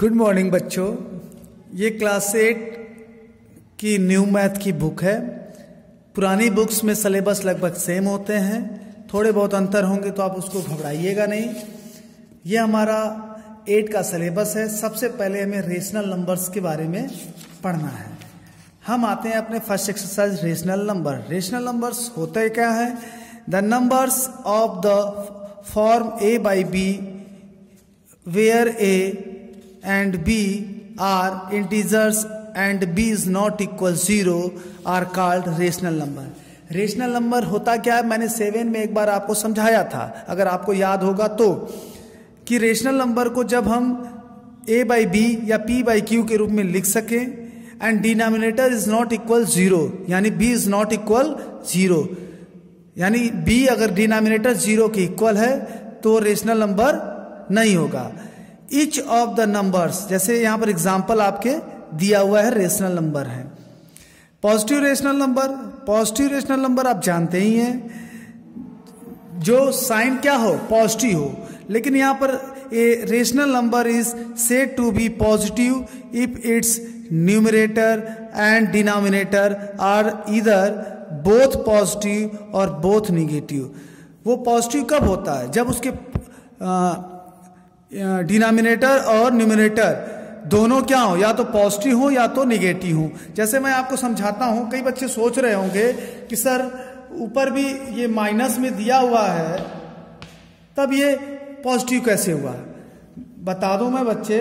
Good morning बच्चों, ये class 8 की न्यू मैथ की बुक है। पुरानी बुक्स में सिलेबस लगभग सेम होते हैं, थोड़े बहुत अंतर होंगे तो आप उसको घबराइएगा नहीं। ये हमारा 8 का सिलेबस है। सबसे पहले हमें रेशनल नंबर्स के बारे में पढ़ना है। हम आते हैं अपने first exercise rational number. Rational numbers होते क्या है? The numbers of the form a by b where a and b are integers and b is not equal 0 are called rational number। Rational number होता क्या है? मैंने 7 में एक बार आपको समझाया था, अगर आपको याद होगा तो, कि रेशनल नंबर को जब हम a by b या p by q के रूप में लिख सकें and denominator is not equal 0, यानी b इज नॉट इक्वल 0, यानी b अगर डिनोमिनेटर 0 के इक्वल है तो रेशनल नंबर नहीं होगा। ईच ऑफ द नंबर्स, जैसे यहां पर एग्जांपल आपके दिया हुआ है, रेशनल नंबर है। Positive rational number, positive rational number आप जानते ही हैं, जो साइन क्या हो, पॉजिटिव हो। लेकिन यहां पर a rational number is said to be positive if its numerator and denominator are either both positive और बोथ निगेटिव। वो पॉजिटिव कब होता है? जब उसके डिनोमिनेटर और न्यूमरेटर दोनों क्या हो, या तो पॉजिटिव हो या तो निगेटिव हो। जैसे मैं आपको समझाता हूं, कई बच्चे सोच रहे होंगे कि सर ऊपर भी ये माइनस में दिया हुआ है, तब ये पॉजिटिव कैसे हुआ? बता दूं मैं बच्चे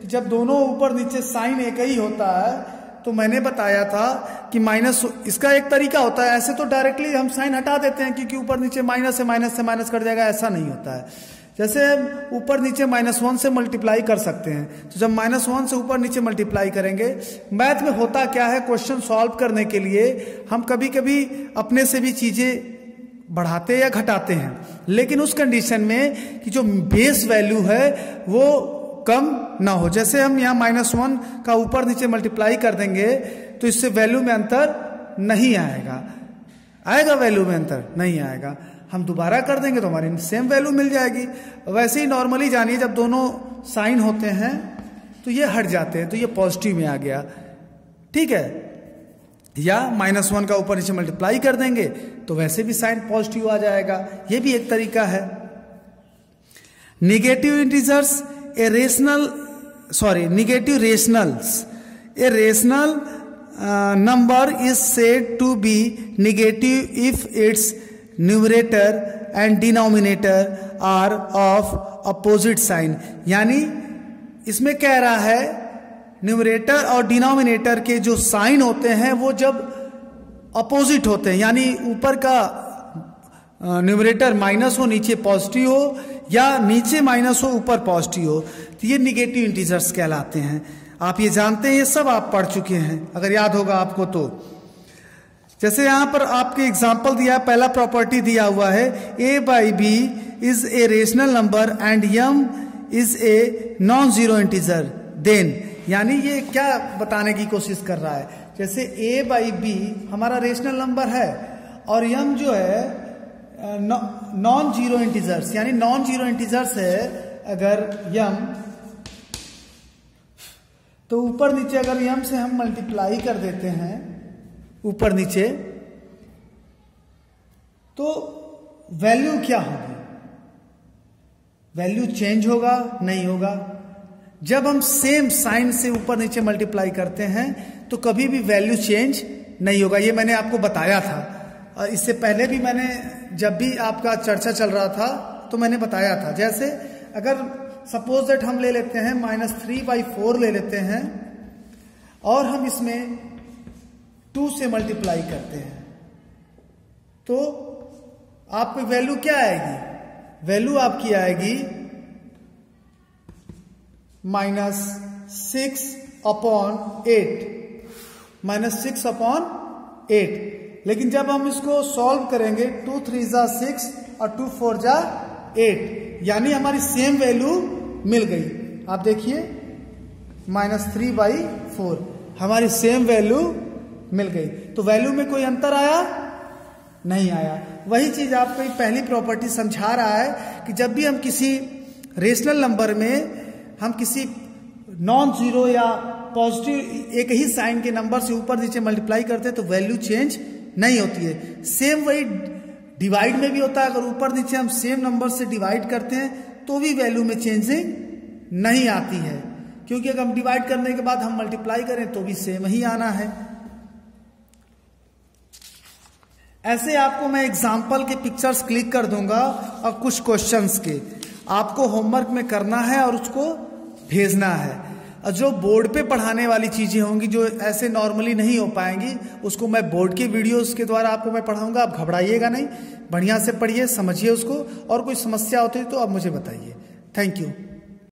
कि जब दोनों ऊपर नीचे साइन एक ही होता है, तो मैंने बताया था कि माइनस, इसका एक तरीका होता है, ऐसे तो डायरेक्टली हम साइन हटा देते हैं क्योंकि ऊपर नीचे माइनस से माइनस कट जाएगा, ऐसा नहीं होता है। जैसे हम ऊपर नीचे -1 से मल्टीप्लाई कर सकते हैं, तो जब -1 से ऊपर नीचे मल्टीप्लाई करेंगे, मैथ में होता क्या है, क्वेश्चन सॉल्व करने के लिए हम कभी कभी अपने से भी चीजें बढ़ाते या घटाते हैं, लेकिन उस कंडीशन में कि जो बेस वैल्यू है वो कम ना हो। जैसे हम यहाँ -1 का ऊपर नीचे मल्टीप्लाई कर देंगे तो इससे वैल्यू में अंतर नहीं आएगा। आएगा वैल्यू में अंतर? नहीं आएगा। हम दोबारा कर देंगे तो हमारी सेम वैल्यू मिल जाएगी। वैसे ही नॉर्मली जानिए, जब दोनों साइन होते हैं तो ये हट जाते हैं, तो ये पॉजिटिव में आ गया, ठीक है। या -1 का ऊपर नीचे मल्टीप्लाई कर देंगे तो वैसे भी साइन पॉजिटिव आ जाएगा। ये भी एक तरीका है। Negative integers negative rationals. A rational number is said to be negative if its numerator and denominator are of opposite sign। यानी इसमें कह रहा है न्यूमरेटर और डिनोमिनेटर के जो साइन होते हैं वो जब अपोजिट होते हैं, यानी ऊपर का न्यूमरेटर माइनस हो नीचे पॉजिटिव हो, या नीचे माइनस हो ऊपर पॉजिटिव हो, तो ये निगेटिव इंटीजर्स कहलाते हैं। आप ये जानते हैं, ये सब आप पढ़ चुके हैं अगर याद होगा आपको तो। जैसे यहां पर आपके एग्जांपल दिया, पहला प्रॉपर्टी दिया हुआ है, a by b is a rational number and m is a non zero integer then. यानी ये क्या बताने की कोशिश कर रहा है? जैसे a by b हमारा रेशनल नंबर है और m जो है नॉन जीरो इंटीजर्स, यानी नॉन जीरो इंटीजर्स है अगर m, तो ऊपर नीचे अगर m से हम मल्टीप्लाई कर देते हैं ऊपर नीचे, तो वैल्यू क्या होगी? वैल्यू चेंज होगा? नहीं होगा। जब हम सेम साइन से ऊपर नीचे मल्टीप्लाई करते हैं तो कभी भी वैल्यू चेंज नहीं होगा। ये मैंने आपको बताया था, और इससे पहले भी मैंने, जब भी आपका चर्चा चल रहा था तो मैंने बताया था। जैसे अगर सपोज दैट हम ले लेते हैं -3/4 ले लेते हैं और हम इसमें 2 से मल्टीप्लाई करते हैं, तो आपकी वैल्यू क्या आएगी? वैल्यू आपकी आएगी -6/8। लेकिन जब हम इसको सॉल्व करेंगे 2 3 जा 6 और 2 4 जा 8, यानी हमारी सेम वैल्यू मिल गई। आप देखिए -3/4 हमारी सेम वैल्यू मिल गई, तो वैल्यू में कोई अंतर आया? नहीं आया। वही चीज आपको पहली प्रॉपर्टी समझा रहा है कि जब भी हम किसी रेशनल नंबर में हम किसी नॉन जीरो या पॉजिटिव एक ही साइन के नंबर से ऊपर नीचे मल्टीप्लाई करते हैं तो वैल्यू चेंज नहीं होती है। सेम वही डिवाइड में भी होता है, अगर ऊपर नीचे हम सेम नंबर से डिवाइड करते हैं तो भी वैल्यू में चेंजिंग नहीं आती है, क्योंकि अगर हम डिवाइड करने के बाद हम मल्टीप्लाई करें तो भी सेम ही आना है। ऐसे आपको मैं एग्जाम्पल के पिक्चर्स क्लिक कर दूंगा और कुछ क्वेश्चंस के आपको होमवर्क में करना है और उसको भेजना है। और जो बोर्ड पे पढ़ाने वाली चीजें होंगी जो ऐसे नॉर्मली नहीं हो पाएंगी, उसको मैं बोर्ड के वीडियोस के द्वारा आपको मैं पढ़ाऊंगा। आप घबराइएगा नहीं, बढ़िया से पढ़िए, समझिए उसको, और कोई समस्या होती है तो आप मुझे बताइए। Thank you.